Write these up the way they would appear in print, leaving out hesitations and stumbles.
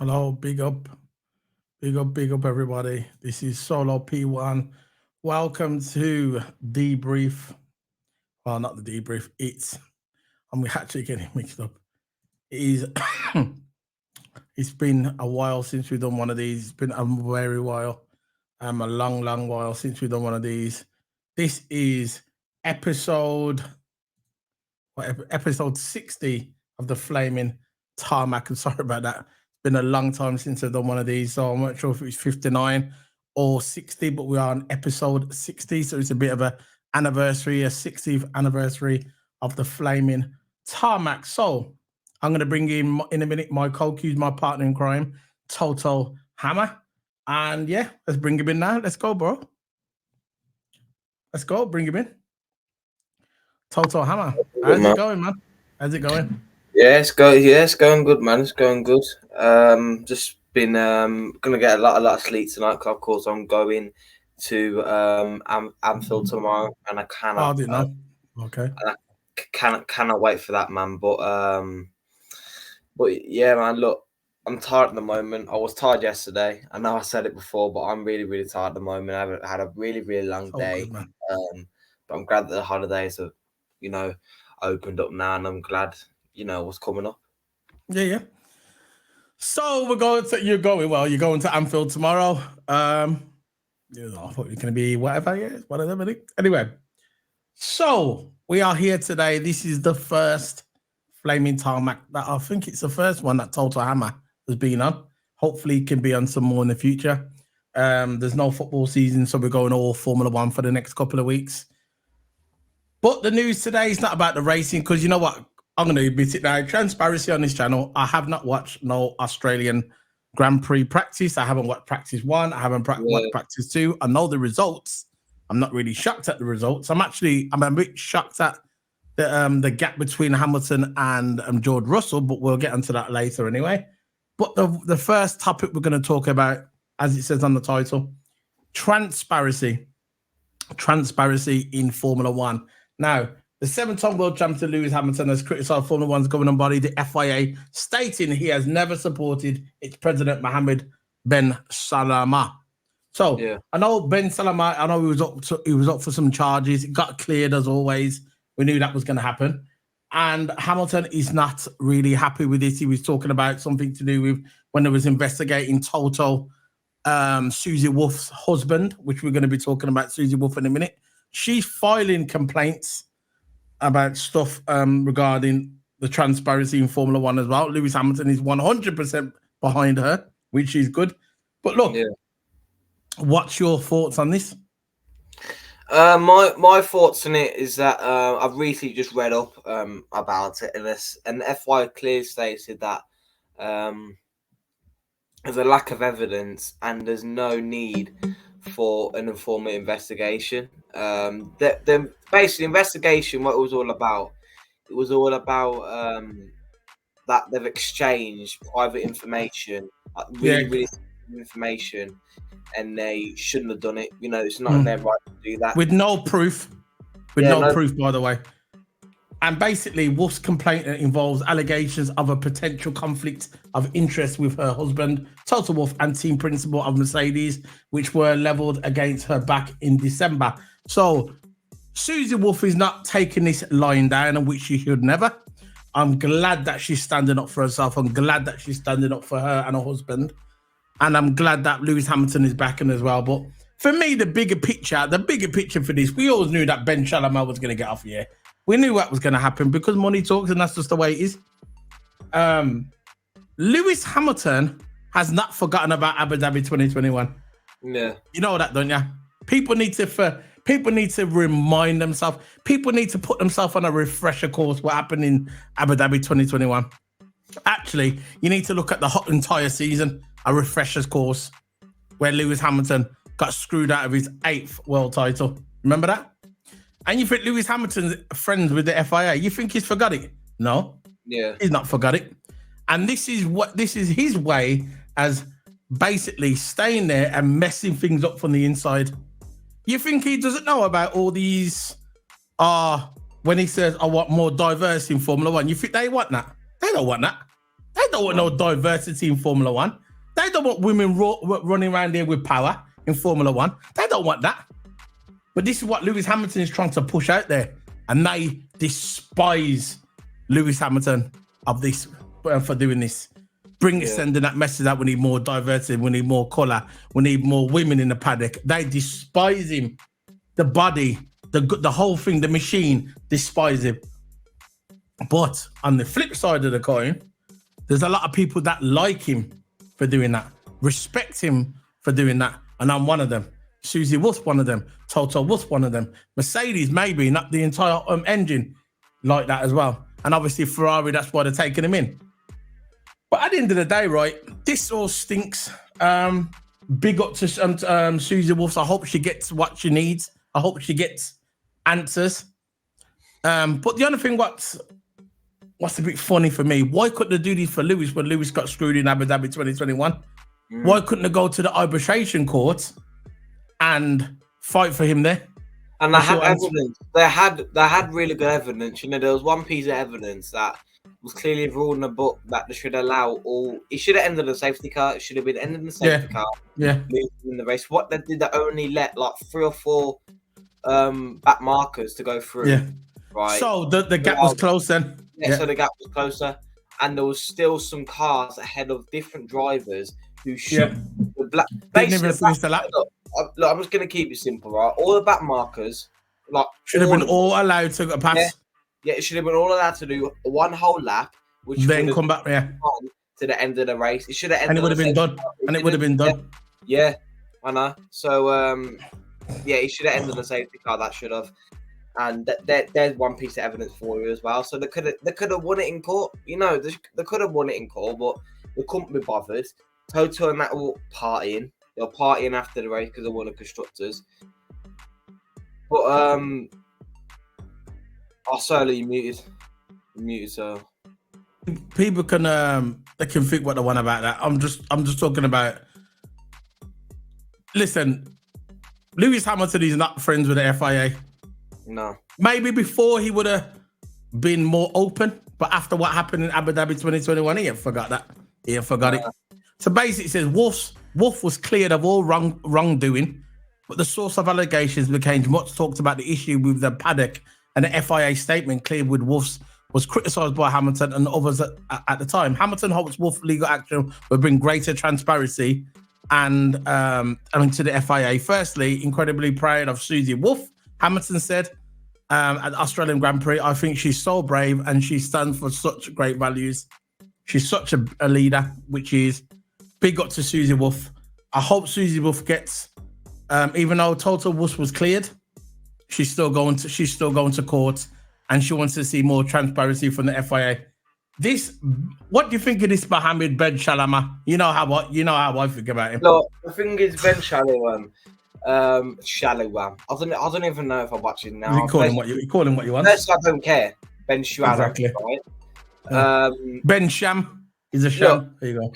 Hello, big up, everybody. This is Solo P1. Welcome to Debrief. Well, not the debrief. I'm actually getting mixed up. It is, it's been a while since we've done one of these. It's been a very while, a long while since we've done one of these. This is episode, episode 60 of the Flaming Tarmac. I'm sorry about that. Been a long time since I've done one of these, so I'm not sure if it's 59 or 60, but we are on episode 60, so it's a bit of a 60th anniversary of the Flaming Tarmac. So I'm going to bring in a minute my co-Q's, my partner in crime, TOTO Hammer. And yeah, let's bring him in now. Let's go, bro. Let's go. Bring him in. TOTO Hammer. How's it going, man? How's it going? Yeah, it's going good, man. It's going good. Just been gonna get a lot of sleep tonight. Cause of course I'm going to Anfield tomorrow, and I cannot. I didn't know. Okay. I cannot wait for that, man. But yeah, man. Look, I'm tired at the moment. I was tired yesterday. I know I said it before, but I'm really tired at the moment. I've had a really long day. Good, man. But I'm glad that the holidays have, opened up now, and I'm glad. What's coming up. Yeah. So you're going to Anfield tomorrow. I thought you're gonna be whatever, whatever. Anyway, so we are here today. This is the first Flaming Tarmac that I think it's the first one that TOTO Hammer has been on. Hopefully it can be on some more in the future. There's no football season, so we're going all Formula One for the next couple of weeks. But the news today is not about the racing, because you know what? I'm going to admit it now. Transparency on this channel. I have not watched no Australian Grand Prix practice. I haven't watched practice 1. I haven't watched practice 2. I know the results. I'm not really shocked at the results. I'm a bit shocked at the gap between Hamilton and George Russell, but we'll get into that later anyway. But the first topic we're going to talk about, as it says on the title, transparency in Formula One. Now, the 7-time world champion Lewis Hamilton has criticised Formula One's governing body, the FIA, stating he has never supported its president, Mohammed Ben Salama. So, yeah. I know Ben Salama, he was up for some charges. It got cleared as always. We knew that was going to happen. And Hamilton is not really happy with this. He was talking about something to do with when they was investigating TOTO, Susie Wolf's husband, which we're going to be talking about Susie Wolf in a minute. She's filing complaints about stuff regarding the transparency in Formula One as well. Lewis Hamilton is 100% behind her, which is good. But look, what's your thoughts on this? My thoughts on it is that I've recently just read up about it, and the FIA clearly stated that there's a lack of evidence and there's no need for an informal investigation. The basically investigation, what it was all about, that they've exchanged private information, really information, and they shouldn't have done it. It's not their right to do that with no proof. No proof, by the way. And basically, Wolf's complaint involves allegations of a potential conflict of interest with her husband, Toto Wolff, and team principal of Mercedes, which were leveled against her back in December. So Susie Wolff is not taking this lying down, and which she should never. I'm glad that she's standing up for herself. I'm glad that she's standing up for her and her husband. And I'm glad that Lewis Hamilton is backing as well. But for me, the bigger picture for this, we always knew that Ben Chalamet was going to get off here. We knew what was going to happen because money talks, and that's just the way it is. Lewis Hamilton has not forgotten about Abu Dhabi 2021. Yeah, you know that, don't you? People need to remind themselves. People need to put themselves on a refresher course. What happened in Abu Dhabi 2021? Actually, you need to look at the entire season, a refresher's course, where Lewis Hamilton got screwed out of his 8th world title. Remember that? And you think Lewis Hamilton's friends with the FIA? You think he's forgot it? No. Yeah. He's not forgot it. And this is his way as basically staying there and messing things up from the inside. You think he doesn't know about all these when he says, I want more diverse in Formula One? You think they want that? They don't want that. They don't want no diversity in Formula One. They don't want women running around there with power in Formula One. They don't want that. But this is what Lewis Hamilton is trying to push out there. And they despise Lewis Hamilton of this for doing this. Sending that message out. We need more diversity. We need more colour. We need more women in the paddock. They despise him. The body, the whole thing, the machine, despise him. But on the flip side of the coin, there's a lot of people that like him for doing that, respect him for doing that. And I'm one of them. Susie Wolf's one of them. TOTO Wolf's one of them. Mercedes, maybe, not the entire engine like that as well. And obviously Ferrari, that's why they're taking him in. But at the end of the day, right, this all stinks. Big up to Susie Wolf. I hope she gets what she needs. I hope she gets answers. But the other thing, what's a bit funny for me, why couldn't they do this for Lewis when Lewis got screwed in Abu Dhabi 2021? Why couldn't they go to the arbitration court and fight for him there? And they had evidence. They had really good evidence. You know, there was one piece of evidence that was clearly ruled in the book that they should allow all. It should have ended the safety car. It should have been ended the safety car. Yeah. In the race, what they did, they only let like 3 or 4 back markers to go through. Yeah. Right. So the gap was close then. Yeah. So the gap was closer, and there was still some cars ahead of different drivers who should. The black. Look, I'm just gonna keep it simple, right? All the back markers, like, should have been all allowed to pass. Yeah, it should have been all allowed to do one whole lap, which then come back, to the end of the race. It should have ended, and it would have been done. And it would have been done. Yeah, I know. So, it should have ended the safety car. That should have. And there's one piece of evidence for you as well. So they could have won it in court. You know, they could have won it in court, but they couldn't be bothered. TOTO and that were partying. They were partying after the race because they won the constructors. But sorry, you muted. So people can they can think what they want about that. I'm just talking about. Listen, Lewis Hamilton is not friends with the FIA. No. Maybe before he would have been more open, but after what happened in Abu Dhabi 2021, he forgot that. He forgot it. So basically, it says Wolf was cleared of all wrongdoing, but the source of allegations became much talked about the issue with the paddock, and the FIA statement cleared with Wolf's was criticised by Hamilton and others at the time. Hamilton hopes Wolf legal action will bring greater transparency and to the FIA. Firstly, incredibly proud of Susie Wolf, Hamilton said at the Australian Grand Prix. I think she's so brave and she stands for such great values. She's such a leader, which is big up to Susie Wolf. I hope Susie Wolf gets, even though TOTO Wolf was cleared, she's still going to court, and she wants to see more transparency from the FIA. What do you think of this Mohammed Ben Shalama? You know how I think about him. No, the thing is Ben Shalawam. Shalawam. I don't even know if I'm watching now. You call him what you want. I don't care. Ben Shalawam. Exactly. Right? Ben Sham is a sham. There you go.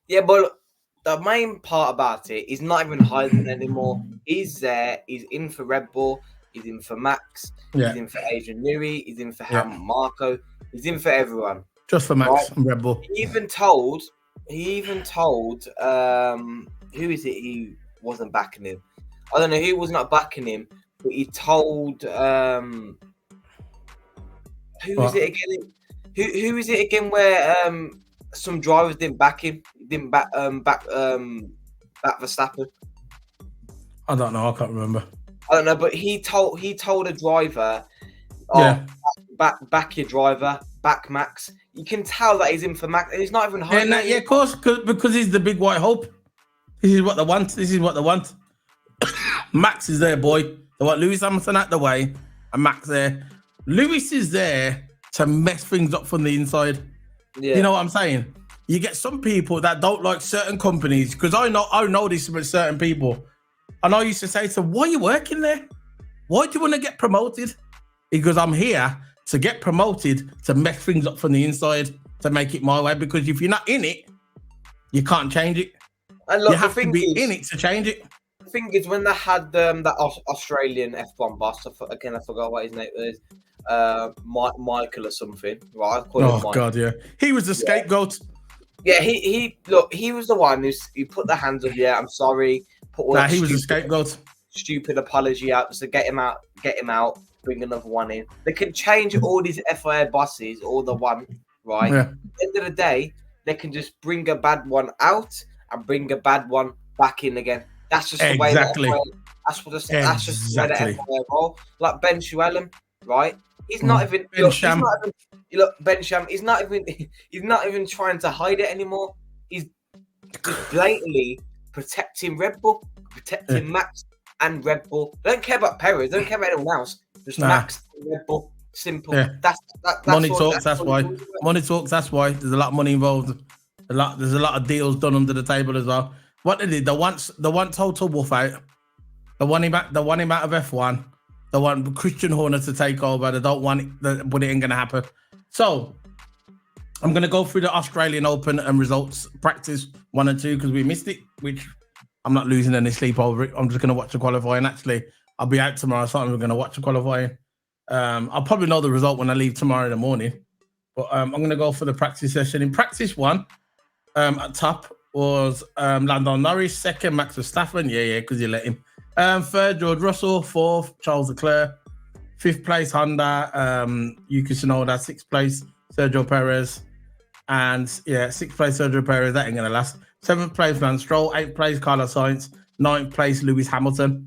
Yeah, but the main part about it is not even hiding anymore. He's there. He's in for Red Bull. He's in for Max. Yeah. He's in for Adrian Newey. He's in for Helmut Marko. He's in for everyone. Just for Max and Red Bull. He even told who is it who wasn't backing him? I don't know who was not backing him, but he told who is it again? Who is it again where some drivers didn't back him, didn't back Verstappen? I don't know, I can't remember. I don't know, but he told a driver, back your driver, back Max. You can tell that he's in for Max, and he's not even hiding. Yeah, of course, because he's the big white hope. This is what they want. Max is there, boy. They want Lewis Hamilton out the way, and Max there. Lewis is there to mess things up from the inside. Yeah. You know what I'm saying? You get some people that don't like certain companies, because I know this with certain people. And I used to say to them, why are you working there? Why do you want to get promoted? Because I'm here to get promoted, to mess things up from the inside, to make it my way. Because if you're not in it, you can't change it. And look, you have to be in it to change it. The thing is, when they had that Australian F1 boss, I forgot what his name is, Michael or something, right? I call him Oh Michael. God, yeah. He was the scapegoat. Yeah, he was the one who put the hands up. Yeah, I'm sorry. Put all Nah, that he was the scapegoat. stupid apology out to get him out, bring another one in. They can change all these FIA bosses all they want, right? Yeah. At the end of the day, they can just bring a bad one out and bring a bad one back in again. That's just the way that Exactly. that's just the way that FIA roll. Like Ben Shuellem, right? He's not even Ben Sham. Ben Sham. He's not even trying to hide it anymore. He's just blatantly protecting Red Bull, protecting Max and Red Bull. They don't care about Perez. They don't care about anyone else. Just Max and Red Bull. Simple. Yeah. That's money all, talks. That's why. Money talks. That's why. There's a lot of money involved. There's a lot of deals done under the table as well. What they did, they want Toto Wolff out. They want him out of F1. They want Christian Horner to take over. They don't want it, but it ain't gonna happen. So I'm gonna go through the Australian Open and results practice 1 and 2 because we missed it, which I'm not losing any sleep over it. I'm just gonna watch the qualifying. Actually, I'll be out tomorrow, so I'm gonna watch the qualifying. I'll probably know the result when I leave tomorrow in the morning. But I'm gonna go for the practice session. In practice 1, at top was Lando Norris. Second, Max Verstappen. Yeah, because you let him. Third, George Russell. Fourth, Charles Leclerc. Fifth place, Honda. Yuki Tsunoda. Sixth place, Sergio Perez. And yeah, sixth place, Sergio Perez. That ain't gonna last. Seventh place, Lance Stroll. Eighth place, Carlos Sainz. Ninth place, Lewis Hamilton.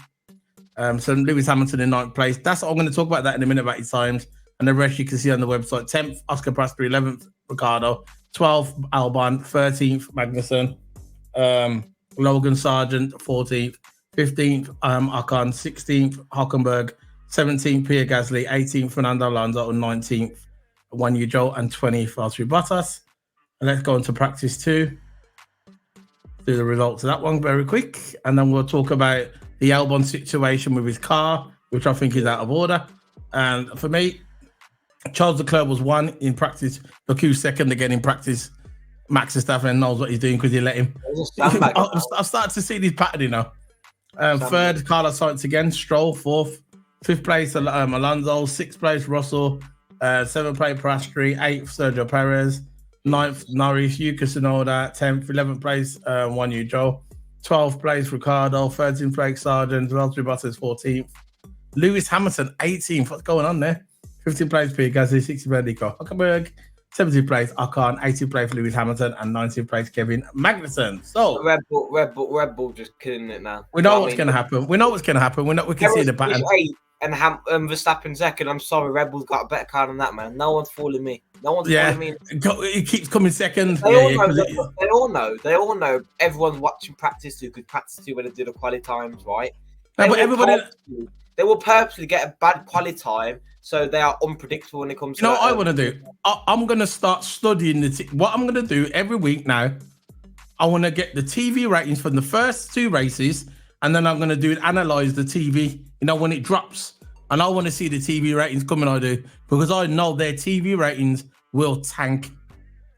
So Lewis Hamilton in 9th place. That's all I'm going to talk about that in a minute about his times. And the rest you can see on the website. 10th, Oscar Piastri. 11th, Ricciardo. 12th, Albon. 13th, Magnussen. Logan Sargent, 14th. 15th, Ocon. 16th, Hockenberg. 17th, Pierre Gasly. 18th, Fernando Alonso. And 19th, Juan Yu Zhou. And 20th, Valtteri Bottas. And let's go into practice 2. Do the results of that one very quick. And then we'll talk about the Albon situation with his car, which I think is out of order. And for me, Charles Leclerc was 1 in practice. Look who's 2nd again in practice. Max Verstappen knows what he's doing because he let him. I've started to see this pattern, you know. Third, Carlos Sainz again. Stroll, 4th. 5th place, Alonso. 6th place, Russell. 7th place, Piastri. 8th, Sergio Perez. 9th, Norris. Yuki Tsunoda. 10th, 11th place, Juan Yu Zhou. 12th place, Ricciardo. 13th place, Sargent. Valtteri Bottas, 14th. Lewis Hamilton, 18th. What's going on there? 15th place, Pierre Gasly. 16th place, Nico Hülkenberg. 17th place, Ocon. 18th place, Lewis Hamilton. And 19th place, Kevin Magnussen. So Red Bull just killing it now. we know what's going to happen. We know what's going to happen. We can see the pattern. And Verstappen 2nd. I'm sorry, Red Bull's got a better car than that, man. No one's fooling me. Fooling me. He keeps coming 2nd. They all know. Everyone's watching practice who could practice to when they do the quali times, right? They will purposely get a bad quali time so they are unpredictable when it comes to. You know what I want to do? I'm going to start studying what I'm going to do every week now. I want to get the TV ratings from the first 2 races, and then I'm going to analyze the TV, when it drops. And I want to see the TV ratings coming, because I know their TV ratings will tank.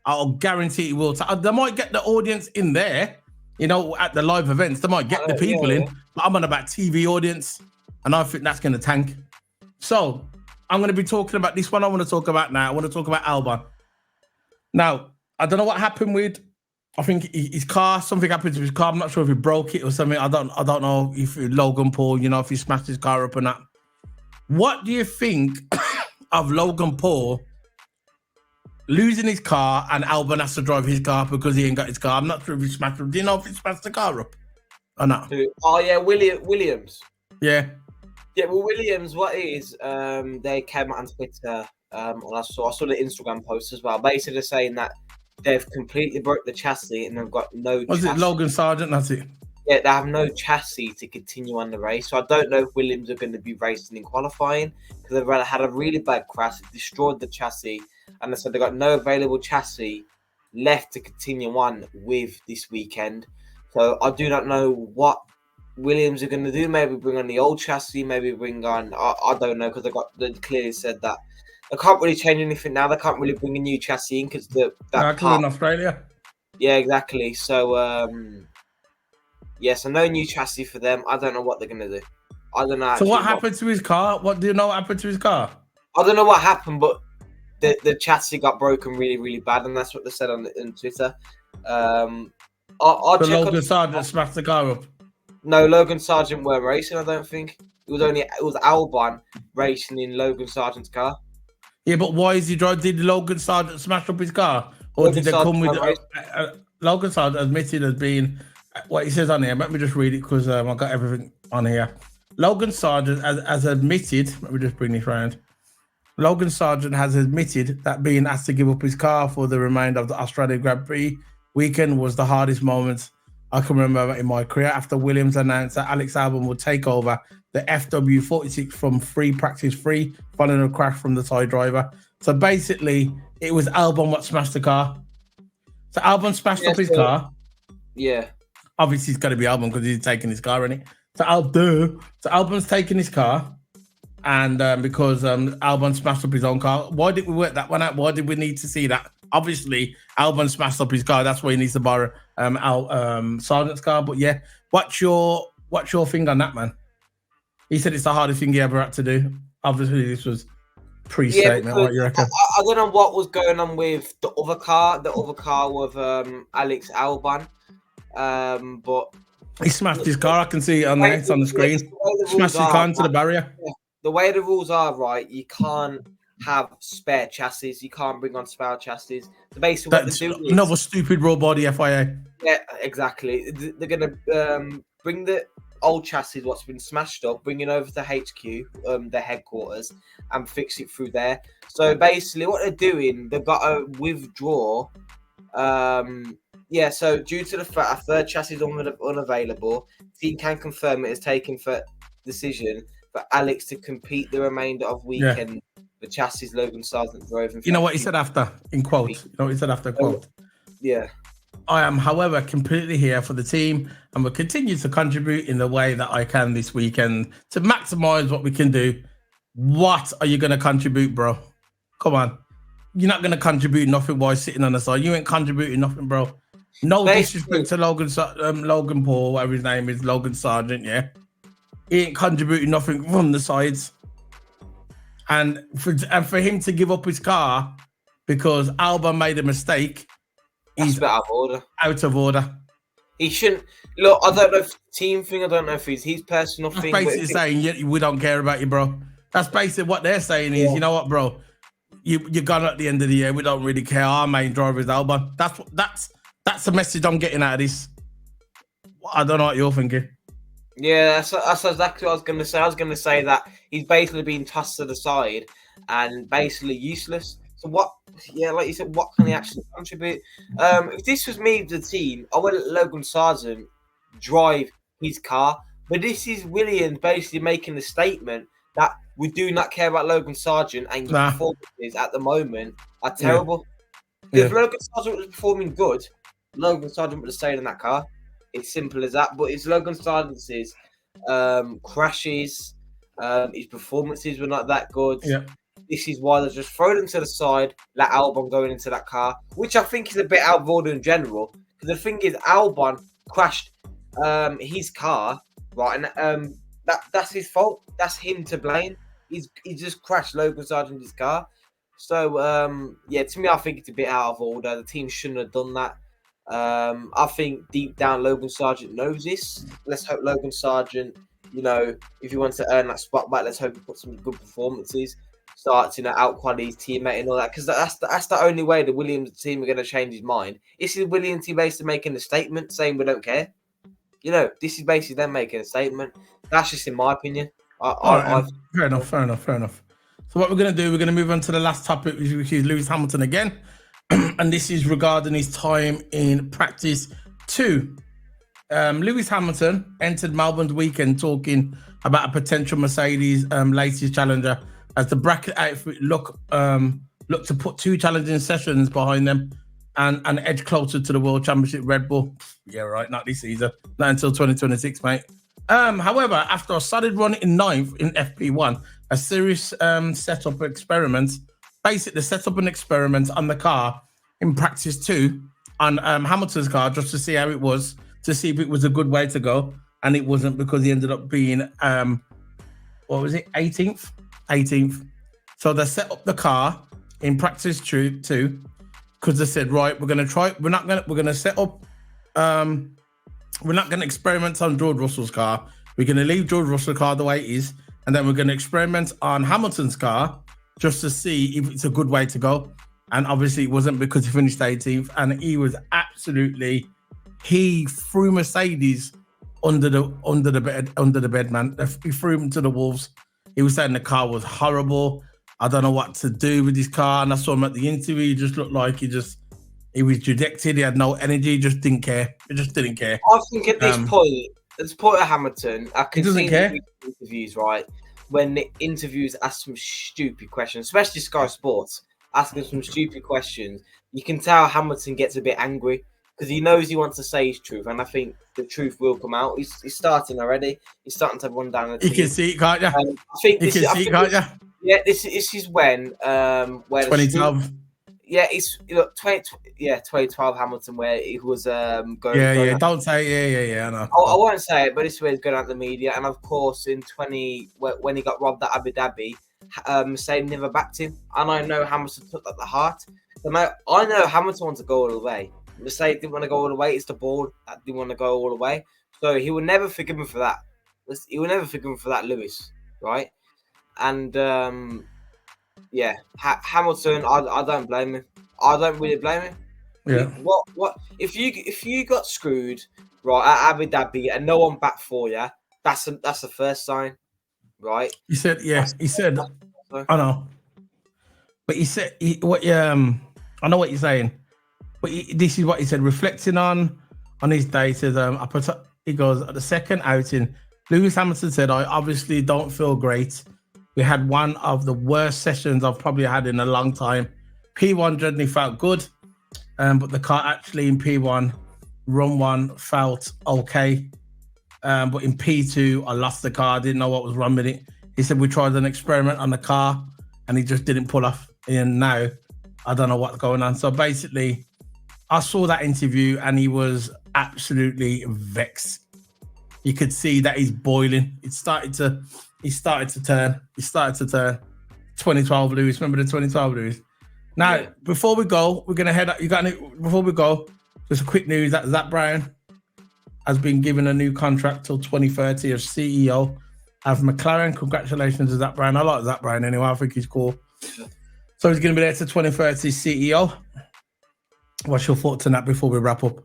I'll guarantee it will. They might get the audience in there, at the live events. They might get the people in, but I'm on about TV audience, and I think that's going to tank. So I'm going to be talking about this one. I want to talk about now. I want to talk about Albon. Now, I don't know what happened with. I think his car. Something happened to his car. I'm not sure if he broke it or something. I don't know if Logan Paul, if he smashed his car up or not. What do you think of Logan Paul losing his car and Albon has to drive his car because he ain't got his car? I'm not sure if he smashed it. Do you know if he smashed the car up or not? Oh yeah, Williams. Yeah. Yeah, well, Williams, what it is, they came out on Twitter, and I saw the Instagram post as well, basically saying that they've completely broke the chassis and they've got no Was chassis. it Logan Sargent? That's it. Yeah, they have no chassis to continue on the race. So I don't know if Williams are going to be racing in qualifying because they've had a really bad crash. It destroyed the chassis. And they said they've got no available chassis left to continue on with this weekend. So I do not know what Williams are going to do. Maybe bring on the old chassis. Maybe bring on, I don't know, because they clearly said that they can't really change anything now. They can't really bring a new chassis in because that in Australia. Yeah, exactly. So so no new chassis for them. I don't know what they're going to do. I don't know. So what happened to his car? What do you know what happened to his car? I don't know what happened, but the chassis got broken really, really bad, and that's what they said on Twitter. I'll The check on. Logan Sargent smashed the car up. No, Logan Sargent weren't racing. I don't think it was Albon racing in Logan Sargent's car. Yeah, but why is he driving? Did Logan Sargent smash up his car, or Logan did they Sargent come with? weren't Logan Sargent admitted as being what he says on here. Let me just read it because I got everything on here. Logan Sargent has admitted. Let me just bring this round. Logan Sargent has admitted that being asked to give up his car for the remainder of the Australian Grand Prix weekend was the hardest moment I can remember in my career after Williams announced that Alex Albon would take over the FW46 from free practice free following a crash from the side driver. So basically, it was Albon what smashed the car. So Albon smashed up his car. Yeah. Obviously, it's got to be Albon because he's taking his car, isn't it? So Albon's taking his car. And because Albon smashed up his own car, why did we work that one out? Why did we need to see that? Obviously, Albon smashed up his car. That's why he needs to borrow Sargent's car. But yeah, what's your thing on that, man? He said it's the hardest thing he ever had to do. Obviously, this was pre-statement. What you reckon? I don't know what was going on with the other car. The other car with Alex Albon, but he smashed his car. I can see it on there. It's on the screen. Smashed his car into the barrier. Yeah. The way the rules are, right, you can't have spare chassis. You can't bring on spare chassis. So basically, what they're doing is another stupid raw body FIA. Yeah, exactly. They're going to bring the old chassis, what's been smashed up, bring it over to HQ, their headquarters, and fix it through there. So basically, what they're doing, they've got to withdraw. So due to the fact a third chassis is unavailable, team can confirm it is taken for decision for Alex to compete the remainder of weekend. Yeah. The chassis Logan Sargent drove. You know what he said after, in quote? You know what he said after, quote? Yeah. I am, however, completely here for the team and will continue to contribute in the way that I can this weekend to maximize what we can do. What are you going to contribute, bro? Come on. You're not going to contribute nothing while sitting on the side. You ain't contributing nothing, bro. No disrespect to Logan Paul, whatever his name is, Logan Sargent, yeah? He ain't contributing nothing from the sides. And for him to give up his car because Albon made a mistake, he's out of order. Out of order. He shouldn't. Look, I don't know if it's a team thing. I don't know if it's his personal thing. That's basically saying we don't care about you, bro. That's basically what they're saying is, you know what, bro? You're gone at the end of the year. We don't really care. Our main driver is Albon. That's the message I'm getting out of this. I don't know what you're thinking. Yeah, that's exactly what I was going to say. I was going to say that he's basically being tossed to the side and basically useless. So what? Yeah, like you said, what can he actually contribute? If this was me, the team, I would let Logan Sargent drive his car. But this is Williams basically making a statement that we do not care about Logan Sargent and your performances at the moment are terrible. If Logan Sargent was performing good, Logan Sargent would have stayed in that car. It's simple as that. But it's Logan Sargent's crashes, his performances were not that good. Yeah. This is why they just throw them to the side, let Albon go into that car, which I think is a bit out of order in general. Because the thing is, Albon crashed his car, right? And that's his fault. That's him to blame. He just crashed Logan Sargent's car. So, to me, I think it's a bit out of order. The team shouldn't have done that. I think deep down, Logan Sargent knows this. Let's hope Logan Sargent, if he wants to earn that spot back, let's hope he puts some good performances, starts, out quality his teammate and all that. Because that's the only way the Williams team are going to change his mind. This is Williams team basically making a statement saying we don't care. This is basically them making a statement. That's just in my opinion. Fair enough. So what we're going to do, we're going to move on to the last topic, which is Lewis Hamilton again. And this is regarding his time in practice 2. Lewis Hamilton entered Melbourne's weekend talking about a potential Mercedes latest challenger as the bracket outfit look to put 2 challenging sessions behind them and edge closer to the World Championship Red Bull. Yeah, right, not this season, not until 2026, mate. However, after a solid run in 9th in FP1, a serious setup experiment, basically set up an experiment on the car in practice 2 on Hamilton's car just to see how it was, to see if it was a good way to go. And it wasn't, because he ended up being, 18th. So they set up the car in practice too, because they said, right, we're gonna set up. We're not gonna experiment on George Russell's car. We're gonna leave George Russell's car the way it is, and then we're gonna experiment on Hamilton's car just to see if it's a good way to go. And obviously, it wasn't, because he finished 18th, and he threw Mercedes under the bed, man. He threw him to the wolves. He was saying the car was horrible. I don't know what to do with his car. And I saw him at the interview. He just looked like he was dejected. He had no energy. He just didn't care. He just didn't care. I think at this point of Hamilton, I can see in the interviews, right, when the interviews ask some stupid questions, especially Sky Sports, asking some stupid questions, you can tell Hamilton gets a bit angry because he knows he wants to say his truth, and I think the truth will come out. He's starting already. He's starting to run down the team. You can see it, can't you? I think you can see it, can't you? Yeah, this is when 2012. Yeah, it's 2012 Hamilton, where he was going. Yeah. Don't say yeah. I know. I won't say it, but this is where he's going out the media, and of course in when he got robbed at Abu Dhabi, Mercedes never backed him, and I know Hamilton took that to heart. I know Hamilton wants to go all the way. Mercedes didn't want to go all the way. It's the board that didn't want to go all the way, so he will never forgive him for that. He will never forgive him for that, Lewis, right? And Hamilton, I don't blame him. I don't really blame him. Yeah. What if you got screwed right at Abu Dhabi and no one backed for you? That's the first sign, right? He said, I know, but he said I know what you're saying, but this is what he said. Reflecting on his day, says he goes, at the second outing, Lewis Hamilton said, I obviously don't feel great. We had one of the worst sessions I've probably had in a long time. P1 generally felt good, but the car actually in P1, run one, felt okay. But in P2, I lost the car. I didn't know what was wrong with it. He said we tried an experiment on the car and he just didn't pull off. And now I don't know what's going on. So basically, I saw that interview and he was absolutely vexed. You could see that he's boiling. He started to turn. 2012 Lewis. Remember the 2012 Lewis? Now, before we go, we're gonna head up. Before we go, just a quick news that Zach Brown has been given a new contract till 2030 as CEO of McLaren. Congratulations to Zach Brown. I like Zach Brown anyway. I think he's cool. So he's going to be there to 2030 CEO. What's your thoughts on that before we wrap up?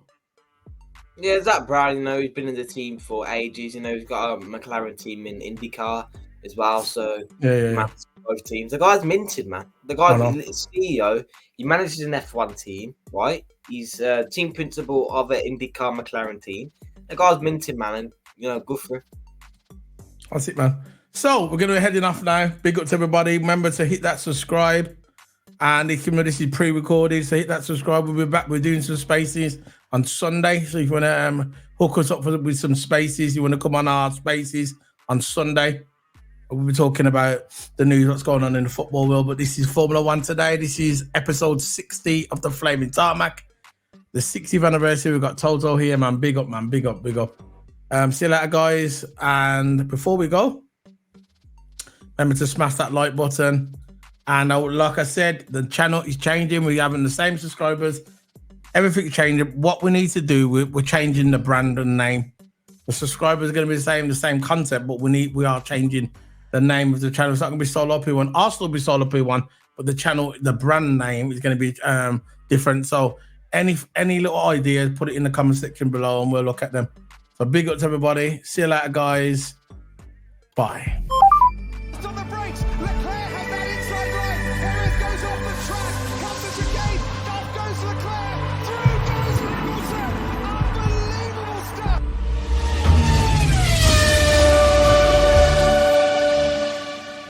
Yeah, Zach Brown, he's been in the team for ages. He's got a McLaren team in IndyCar as well. So both teams. The guy's minted, man. The guy's CEO. He manages an F1 team, right? He's team principal of an IndyCar McLaren team. The guy's minted, man, and good for him. That's it, man. So we're going to be heading off now. Big up to everybody. Remember to hit that subscribe. And this is pre-recorded, so hit that subscribe. We'll be back. We're doing some spaces on Sunday. So if you want to hook us up with some spaces, you want to come on our spaces on Sunday. We'll be talking about the news, what's going on in the football world. But this is Formula One today. This is episode 60 of the Flaming Tarmac. The 60th anniversary. We've got Toto here, man. Big up, man. Big up, big up. See you later, guys. And before we go, remember to smash that like button. And like I said, the channel is changing. We're having the same subscribers. Everything's changing. What we need to do, we're changing the brand and name. The subscribers are going to be the same concept, but we are changing the name of the channel. It's not going to be Solo P1. I'll still be Solo P1, but the channel, the brand name is going to be different. So any little ideas, put it in the comment section below and we'll look at them. So big up to everybody. See you later, guys. Bye.